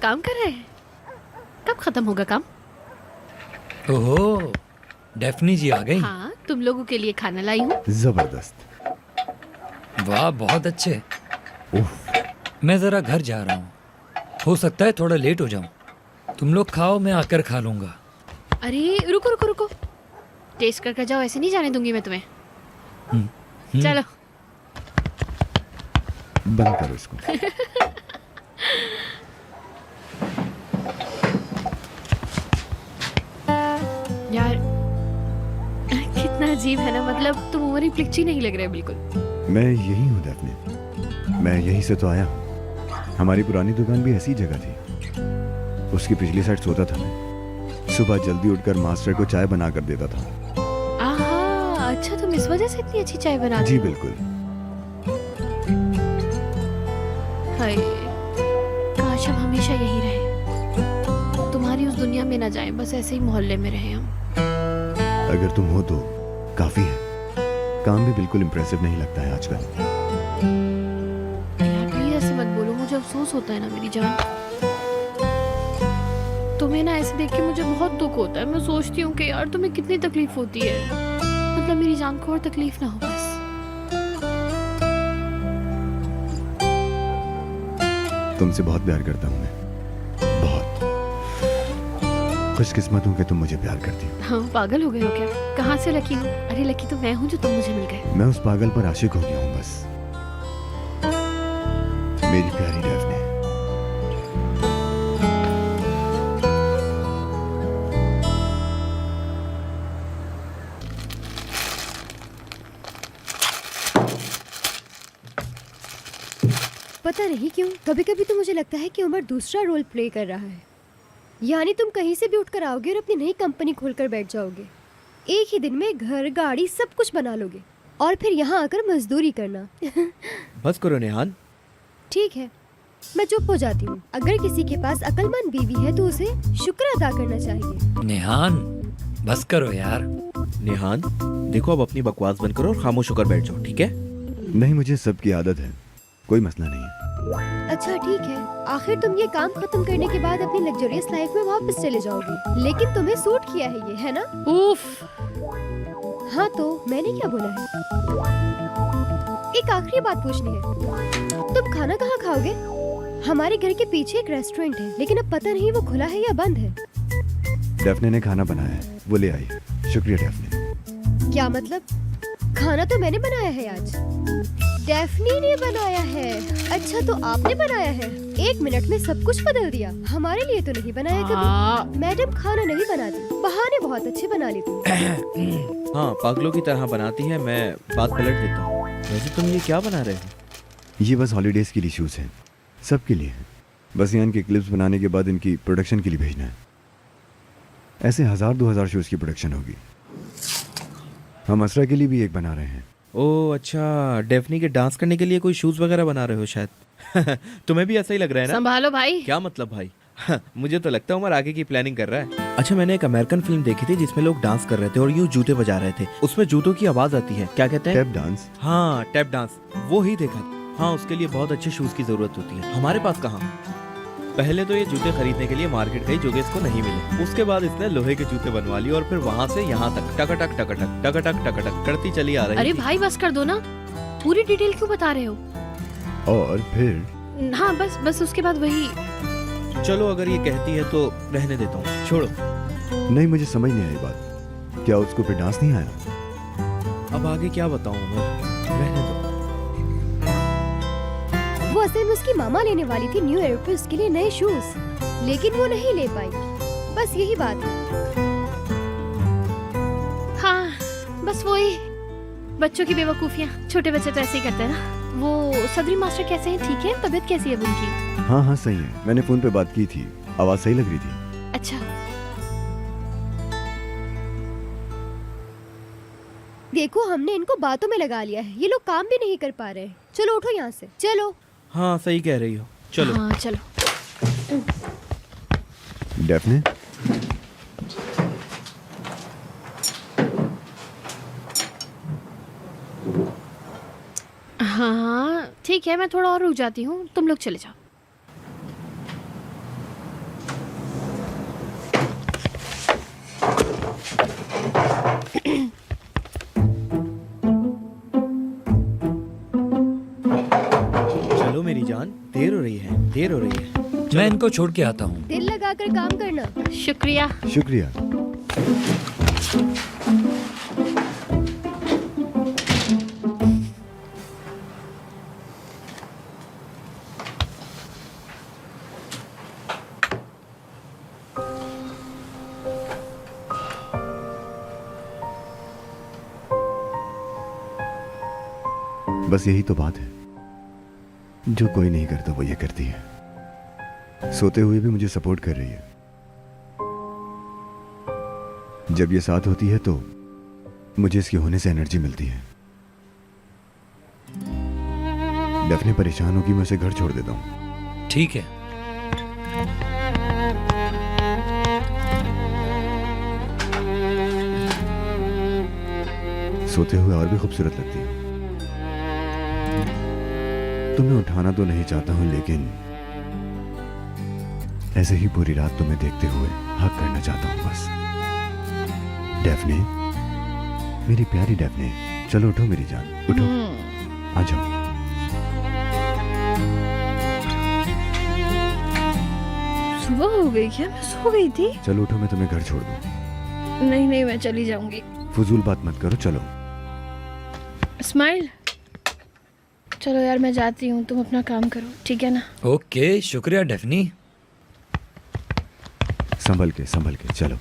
काम कर रहे हैं? कब खत्म होगा काम? ओहो, डेफनी जी आ गई। हाँ, तुम लोगों के लिए खाना लाई हूँ। जबरदस्त। वाह, बहुत अच्छे। उफ, मैं जरा घर जा रहा हूँ, हो सकता है थोड़ा लेट हो जाऊँ। तुम लोग खाओ, मैं आकर खा लूँगा। अरे रुको रुको रुको, टेस्ट करके जाओ, ऐसे नहीं जाने दूंगी मैं तुम्हें। चलो। बंद करो इसको। यार कितना अजीब है ना, मतलब तुम ओवर फ्लिक्ची नहीं लग रहे बिल्कुल। मैं यही हूँ डेफनी, मैं यहीं से तो आया हूँ। हमारी पुरानी दुकान भी ऐसी जगह थी। उसकी पिछली साइड सोता था मैं। सुबह जल्दी उठकर मास्टर को चाय बना कर देता था। आहा, अच्छा तुम इस वजह से इतनी अच्छी चाय बनाते जी हो? बिल्कुल। हाय, काश हम हमेशा यही रहे, तुम्हारी उस दुनिया में ना जाएं, बस ऐसे ही मोहल्ले में रहे हम। अगर तुम हो तो काफी है। काम भी बिल्कुल इम्प्रेसिव नहीं लगता है आजकल। यार प्लीज ऐसे मत बोलो, मुझे अफसोस होता है ना मेरी जान। तुम्हें ना ऐसे देख के मुझे बहुत दुख होता है। मैं सोचती हूँ कि यार तुम्हें कितनी तकलीफ होती है, मतलब मेरी जान को और तकलीफ ना हो बस। तुमसे बहुत प्यार करता हूँ मैं, बहुत। खुशकिस्मत हूँ कि तुम मुझे प्यार करती हो। हाँ, पागल हो गए हो क्या? कहाँ से लकी हो? अरे लकी तो मैं हूँ जो तुम मुझे मिल गए। मैं उस पागल पर आशिक हो गया हूँ बस। मेरी प्यारी डेफनी। पता नहीं क्यों कभी कभी तो मुझे लगता है कि उमर दूसरा रोल प्ले कर रहा है। यानी तुम कहीं से भी उठकर आओगे और अपनी नई कंपनी खोलकर बैठ जाओगे। एक ही दिन में घर गाड़ी सब कुछ बना लोगे और फिर यहाँ आकर मजदूरी करना। बस करो नेहान। ठीक है, मैं चुप हो जाती हूँ। अगर किसी के पास अक्लमंद बीवी है तो उसे शुक्र अदा करना चाहिए। नेहान, बस करो यार। नेहान देखो, अब अपनी बकवास बंद करो और खामोश होकर बैठ जाओ, ठीक है? नहीं, मुझे सबकी आदत है, कोई मसला नहीं है। अच्छा ठीक है, आखिर तुम ये काम खत्म करने के बाद अपनी लग्जरियस लाइफ में वापस चले जाओगे। लेकिन तुम्हें सूट किया है ये, है ना? उफ, हाँ तो मैंने क्या बोला है? एक आखिरी बात पूछनी है, तुम खाना कहाँ खाओगे? हमारे घर के पीछे एक रेस्टोरेंट है, लेकिन अब पता नहीं वो खुला है या बंद है। डेफने ने खाना बनाया है, वो ले आई। शुक्रिया डेफने। क्या मतलब? खाना तो मैंने बनाया है आज। डेफनी ने बनाया है? अच्छा तो आपने बनाया है? 1 मिनट में सब कुछ बदल दिया। हमारे लिए तो नहीं बनाया कभी। मैडम खाना नहीं बनाती, बहाने बहुत अच्छे बना लेती। हाँ, पागलों की तरह बनाती है, मैं बात पलट देता हूँ। वैसे तुम ये क्या बना रहे हो? ये बस हॉलीडेज के लिए शूज़ हैं, सबके लिए हैं। बस यहाँ इनके क्लिप्स बनाने के बाद इनकी प्रोडक्शन के लिए भेजना है। ऐसे 1000-2000 शूज़ की प्रोडक्शन होगी। हम असरा के लिए भी एक बना रहे हैं। ओह अच्छा, डेफनी के डांस करने के लिए कोई शूज वगैरह बना रहे हो शायद। तुम्हें भी ऐसा ही लग रहा है ना? संभालो भाई। क्या मतलब भाई? मुझे तो लगता है उमर आगे की प्लानिंग कर रहा है। अच्छा, मैंने एक अमेरिकन फिल्म देखी थी जिसमें लोग डांस कर रहे थे और यूं जूते बजा रहे थे। उसमें जूतों की आवाज आती है, क्या कहते हैं? Tap dance. हाँ, टैप डांस, वो ही देखा। हाँ, उसके लिए बहुत अच्छे शूज की जरूरत होती है। हमारे पास कहाँ? पहले तो ये जूते खरीदने के लिए मार्केट गई जो कि इसको नहीं मिले। उसके बाद इसने लोहे के जूते बनवा लिए और फिर वहाँ से यहाँ तक टकटक टकटक टकटक टकटक करती चली आ रही अरे थी। भाई बस कर दो ना, पूरी डिटेल क्यों बता रहे हो? और फिर हाँ बस उसके बाद वही। चलो, अगर ये कहती है तो रहने देता हूँ, छोड़ो। नहीं, मुझे समझ नहीं आई बात। क्या उसको फिर डांस नहीं आया? अब आगे क्या बताऊँ उमर, रहने दो। वो असल में उसकी मामा लेने वाली थी न्यू ईयर पे उसके लिए नए शूज, लेकिन वो नहीं ले पाई। बस यही बात है। हाँ बस वही बच्चों की बेवकूफियाँ। छोटे बच्चे तो ऐसे ही करते हैं ना। वो सदरी मास्टर कैसे हैं? ठीक है? तबीयत कैसी है उनकी? हाँ सही है, मैंने फोन पे बात की थी, आवाज सही लग रही थी। अच्छा, देखो हमने इनको बातों में लगा लिया है, ये लोग काम भी नहीं कर पा रहे। चलो उठो यहाँ से, चलो। हाँ, सही कह रही हो, चलो। हाँ चलो। डेफने, हाँ ठीक है, मैं थोड़ा और रुक जाती हूँ, तुम लोग चले जाओ। सुकून को छोड़ के आता हूँ। दिल लगाकर काम करना। शुक्रिया। शुक्रिया। बस यही तो बात है, जो कोई नहीं करता वो ये करती है। सोते हुए भी मुझे सपोर्ट कर रही है। जब ये साथ होती है तो मुझे इसके होने से एनर्जी मिलती है। डेफने परेशान होगी, मैं उसे घर छोड़ देता हूँ। ठीक है। सोते हुए और भी खूबसूरत लगती है। तुम्हें उठाना तो नहीं चाहता हूं, लेकिन ऐसे ही पूरी रात तुम्हें देखते हुए हक करना चाहता हूं बस। डेफने, मेरी प्यारी डेफने, चलो उठो मेरी जान, उठो, आ जाओ। सुबह हो गई क्या? मैं सो गई थी। चलो उठो, मैं तुम्हें घर छोड़ दूं। नहीं नहीं, मैं चली जाऊंगी। फजूल बात मत करो, चलो। स्माइल, चलो यार मैं जाती हूँ, तुम अपना काम करो, ठीक है ना? ओके, शुक्रिया डेफनी। संभल के चलो।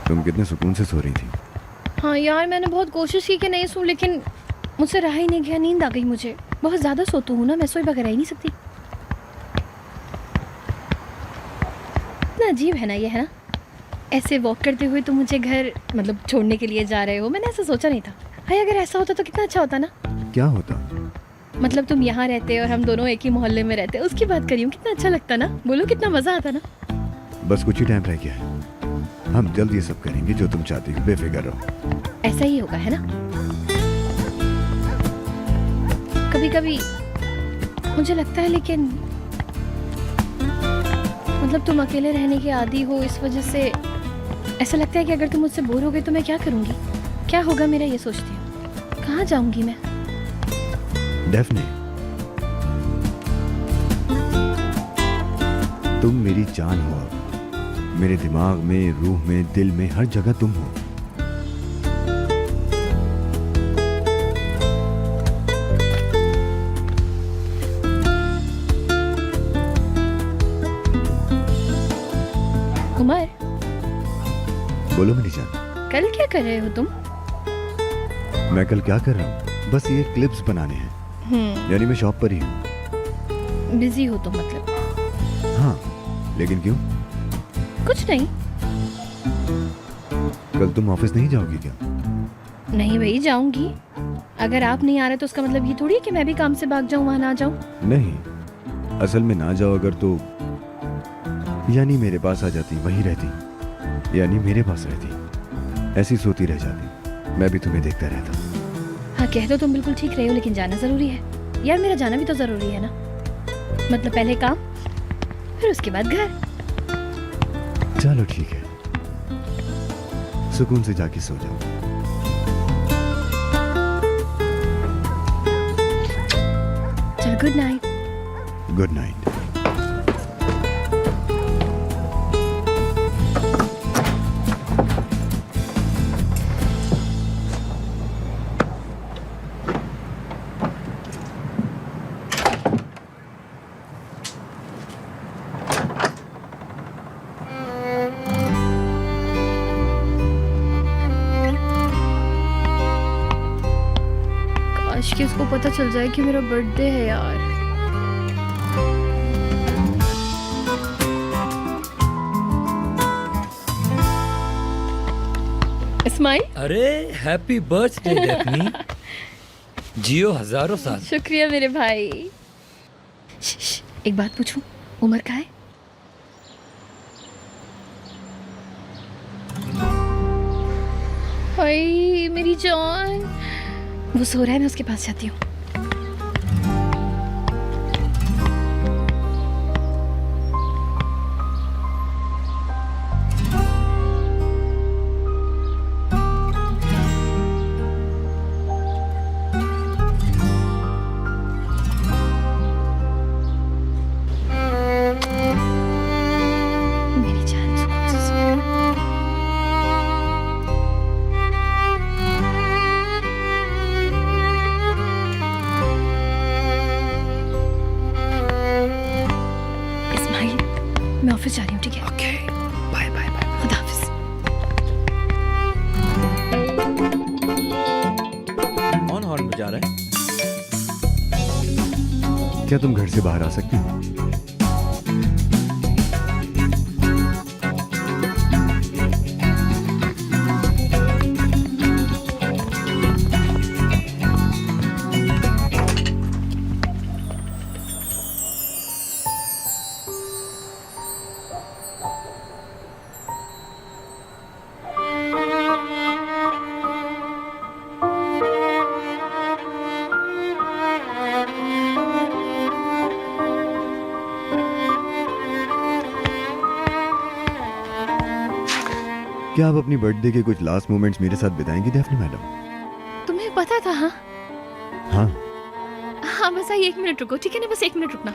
तुम कितने सुकून से सो रही थी। हाँ यार, मैंने बहुत कोशिश की कि नहीं सोऊं, लेकिन मुझसे रहा ही नहीं गया। नींद आ गई मुझे। बहुत ज़्यादा सोती हूँ ना मैं, सोए बगैर रह ही नहीं सकती। इतना अजीब है ना ये, है ना? ऐसे वॉक करते हुए तुम मुझे घर मतलब छोड़ने के लिए जा रहे हो। मैंने ऐसा सोचा नहीं था। भाई अगर ऐसा होता तो कितना अच्छा होता ना। क्या होता? मतलब तुम यहाँ रहते और हम दोनों एक ही मोहल्ले में रहते, उसकी बात करी हूँ। कितना अच्छा लगता ना, बोलो कितना मज़ा आता ना। बस कुछ ही टाइम रह गया है, हम जल्द ये सब करेंगे जो तुम चाहती हो, बेफिक्र रहो। ऐसा ही होगा, है ना? कभी कभी मुझे लगता है, लेकिन मतलब तुम अकेले रहने के आदी हो, इस वजह से ऐसा लगता है कि अगर तुम मुझसे बोर हो गए तो मैं क्या करूँगी, क्या होगा मेरा, ये सोचती हूँ। कहाँ जाऊँगी मैं? डेफने, तुम मेरी जान हो, मेरे दिमाग में, रूह में, दिल में, हर जगह तुम हो। उमर, बोलो मेरी जान। कल क्या कर रहे हो तुम? मैं कल क्या कर रहा हूँ? बस ये क्लिप्स बनाने हैं, यानी मैं शॉप पर ही हूँ। बिजी हो तुम मतलब? हाँ, लेकिन क्यों? कुछ नहीं। कल तुम ऑफिस नहीं जाओगी क्या? नहीं भाई, जाऊंगी। अगर आप नहीं आ रहे तो उसका मतलब ये थोड़ी है कि मैं भी काम से भाग जाऊं, वहां ना जाऊं। नहीं, असल में ना जाओ अगर तो यानी मेरे पास आ जाती, वहीं रहती, यानी मेरे पास रहती, ऐसी सोती रह जाती, मैं भी तुम्हें देखता रहता। हाँ कह दो, तुम बिल्कुल ठीक रहे हो, लेकिन जाना जरूरी है यार। मेरा जाना भी तो जरूरी है ना। मतलब पहले काम, फिर उसके बाद घर। चलो ठीक है, सुकून से जाके सो जाओ। चल, गुड नाइट। Good night. काश कि उसको पता चल जाए कि मेरा बर्थडे है यार। स्माइल। अरे हैप्पी बर्थडे डेफनी। जियो हजारों साल। शुक्रिया मेरे भाई। एक बात पूछूं, उमर कहाँ है? हाय मेरी जान, वो सो रहा है, मैं उसके पास जाती हूँ। मैं ऑफिस जा रही हूँ, ठीक है? Okay, bye bye bye. खुदा हाफिज। कौन हॉर्न बजा रहा है? क्या तुम घर से बाहर आ सकती हो? क्या आप अपनी बर्थडे के कुछ लास्ट मोमेंट्स मेरे साथ बिताएंगी डेफनी मैडम? तुम्हें पता था? हाँ हाँ। हाँ, बस आइए 1 मिनट रुको, ठीक है ना? बस 1 मिनट रुकना।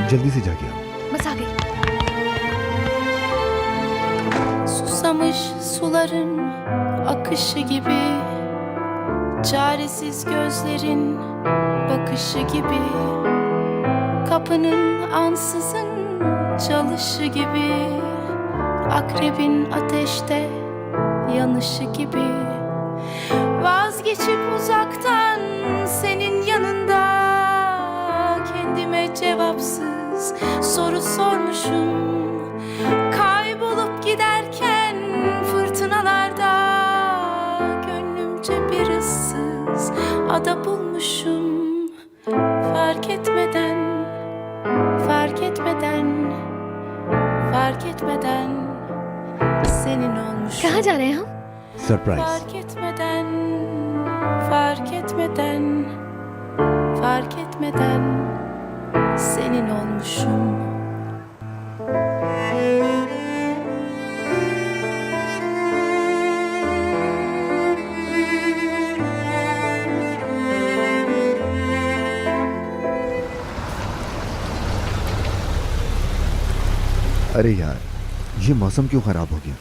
जल्दी से जाके आओ। बस आ गई। Susamış suların akışı gibi, çaresiz gözlerin bakışı gibi, kapının ansızın çalışı gibi, akrebin ateşte yanışı gibi, vazgeçip uzaktan senin yanında kendime cevapsız soru sormuşum. Kaybolup giderken fırtınalarda gönlümce bir ıssız ada bulmuşum. Fark etmeden, fark etmeden, fark etmeden senin olmuşum. कहाँ जा रहे हैं हम? Surprise. Fark etmeden, fark etmeden, fark etmeden senin olmuşum. अरे यार, ये मौसम क्यों खराब हो गया?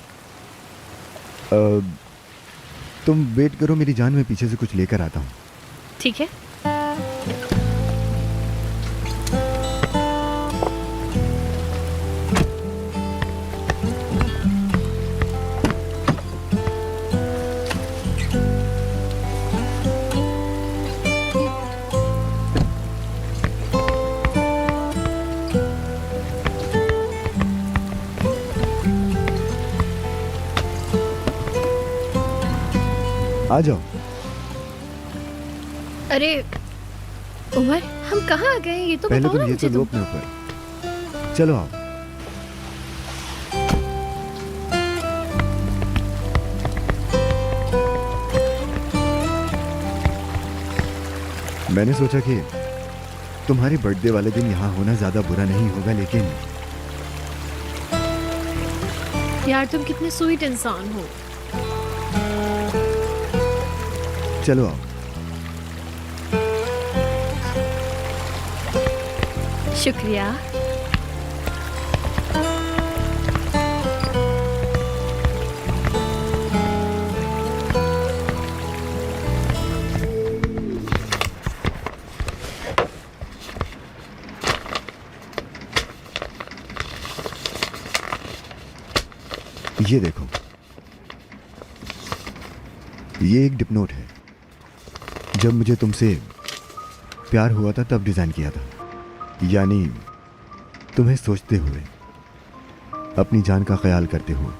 तुम वेट करो मेरी जान, मैं पीछे से कुछ लेकर आता हूँ। ठीक है। आ जाओ। अरे उमर, हम कहाँ आ गए? ये तो पहले बताओ तुम ना ये मुझे तो लो तुम। अपने ऊपर। चलो आओ। मैंने सोचा कि तुम्हारे बर्थडे वाले दिन यहाँ होना ज्यादा बुरा नहीं होगा, लेकिन यार तुम कितने स्वीट इंसान हो। चलो आओ। शुक्रिया। ये देखो, ये एक डिप नोट है। जब मुझे तुमसे प्यार हुआ था तब डिजाइन किया था, यानी तुम्हें सोचते हुए, अपनी जान का ख्याल करते हुए,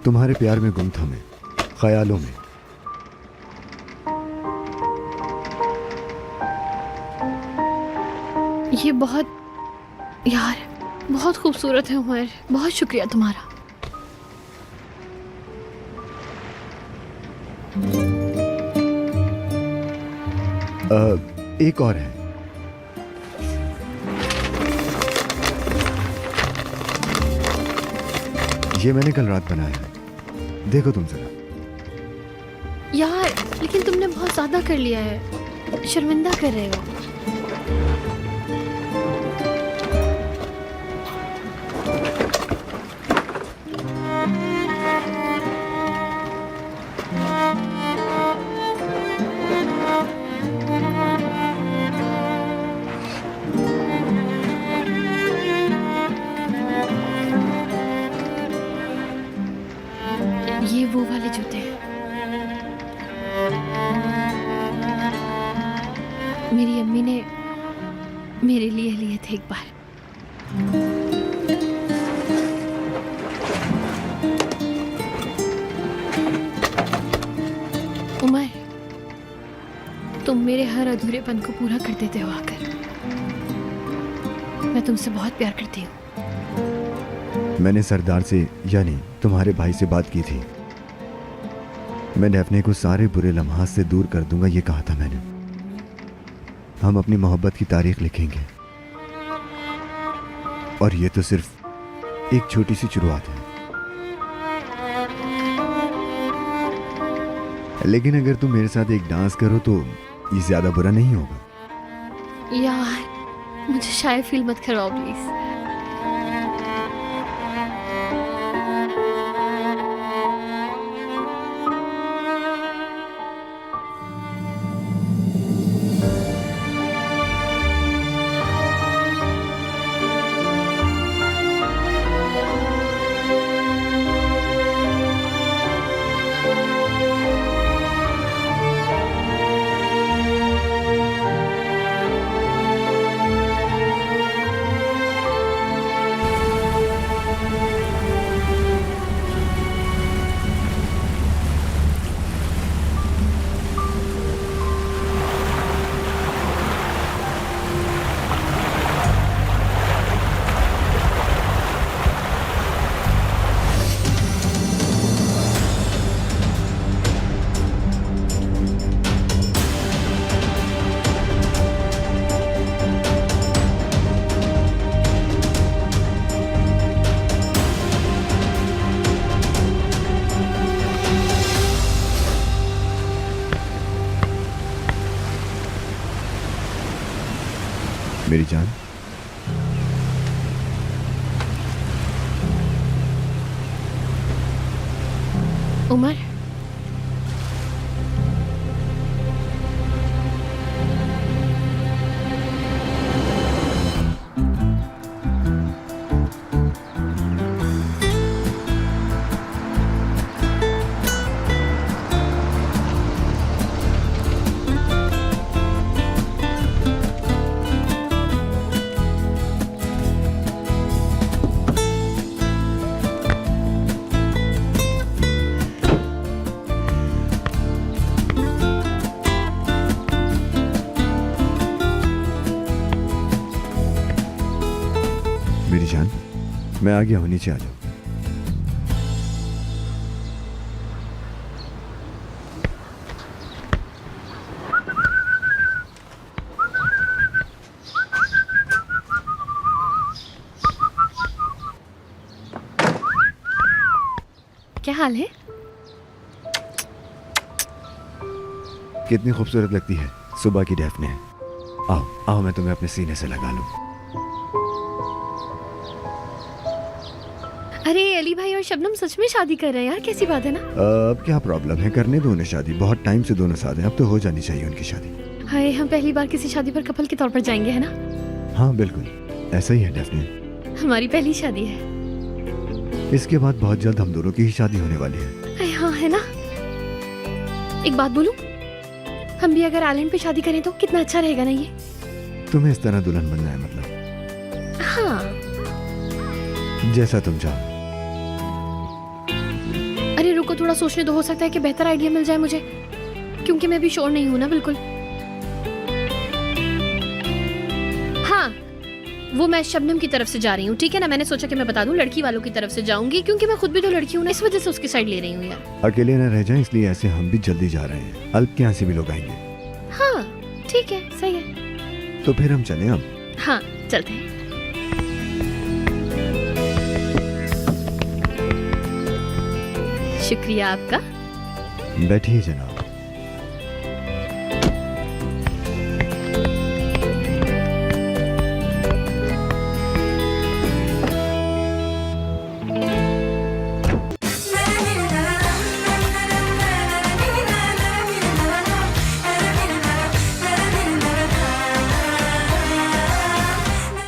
तुम्हारे प्यार में गुम था मैं, ख्यालों में। ये बहुत, यार बहुत खूबसूरत है उमर, बहुत शुक्रिया तुम्हारा। एक और है। ये मैंने कल रात बनाया है, देखो तुम जरा। यार लेकिन तुमने बहुत ज्यादा कर लिया है, शर्मिंदा कर रहे हो। मेरी अम्मी ने मेरे लिए लिए थे एक बार। उमर, तुम मेरे हर अधूरेपन को पूरा कर देते हो आकर। मैं तुमसे बहुत प्यार करती हूँ। मैंने सरदार से यानी तुम्हारे भाई से बात की थी। मैं डैफ्ने को सारे बुरे लम्हात से दूर कर दूंगा, ये कहा था मैंने। हम अपनी मोहब्बत की तारीख लिखेंगे और ये तो सिर्फ एक छोटी सी शुरुआत है। लेकिन अगर तुम मेरे साथ एक डांस करो तो ये ज्यादा बुरा नहीं होगा। यार, मुझे शाय फील मत करवाओ प्लीज। मेरी जान, उमर, मेरी जान, मैं आ गया हूं, नीचे आ जाओ। क्या हाल है? कितनी खूबसूरत लगती है सुबह की डैफ्ने। आओ आओ, मैं तुम्हें अपने सीने से लगा लूं। अरे अली भाई और शबनम सच में शादी कर रहे हैं यार, कैसी बात है ना। अब क्या प्रॉब्लम है, करने दो उन्हें शादी। बहुत टाइम से दोनों साथ हैं, अब तो हो जानी चाहिए उनकी शादी। हाय, हम पहली बार किसी शादी पर कपल के तौर पर जाएंगे, है ना। हाँ बिल्कुल, ऐसा ही है डैफ्ने। हमारी पहली शादी है। इसके बाद बहुत जल्द हम दोनों की ही शादी होने वाली है। अरे हाँ, है ना। एक बात बोलूं, हम भी अगर आइलैंड पे शादी करें तो कितना अच्छा रहेगा ना ये। तुम्हें इस तरह दुल्हन बनना है मतलब? हाँ। जैसा तुम चाहो। अरे रुको, थोड़ा सोचने दो, हो सकता है कि बेहतर आइडिया मिल जाए मुझे, क्योंकि मैं भी श्योर नहीं हूं ना बिल्कुल। हाँ, वो मैं शबनम की तरफ से जा रही हूँ, ठीक है ना। मैंने सोचा कि मैं बता दूं, लड़की वालों की तरफ से जाऊंगी, क्योंकि मैं खुद भी तो लड़की हूँ ना, इस वजह से उसकी साइड ले रही हूँ यार। अकेले न रह जाएं, इसलिए ऐसे हम भी जल्दी जा रहे हैं। अल्प के यहाँ से भी लोग आएंगे। हाँ ठीक है, सही है। तो फिर हम चलें अब? हाँ चलते हैं। शुक्रिया आपका। बैठिए जनाब।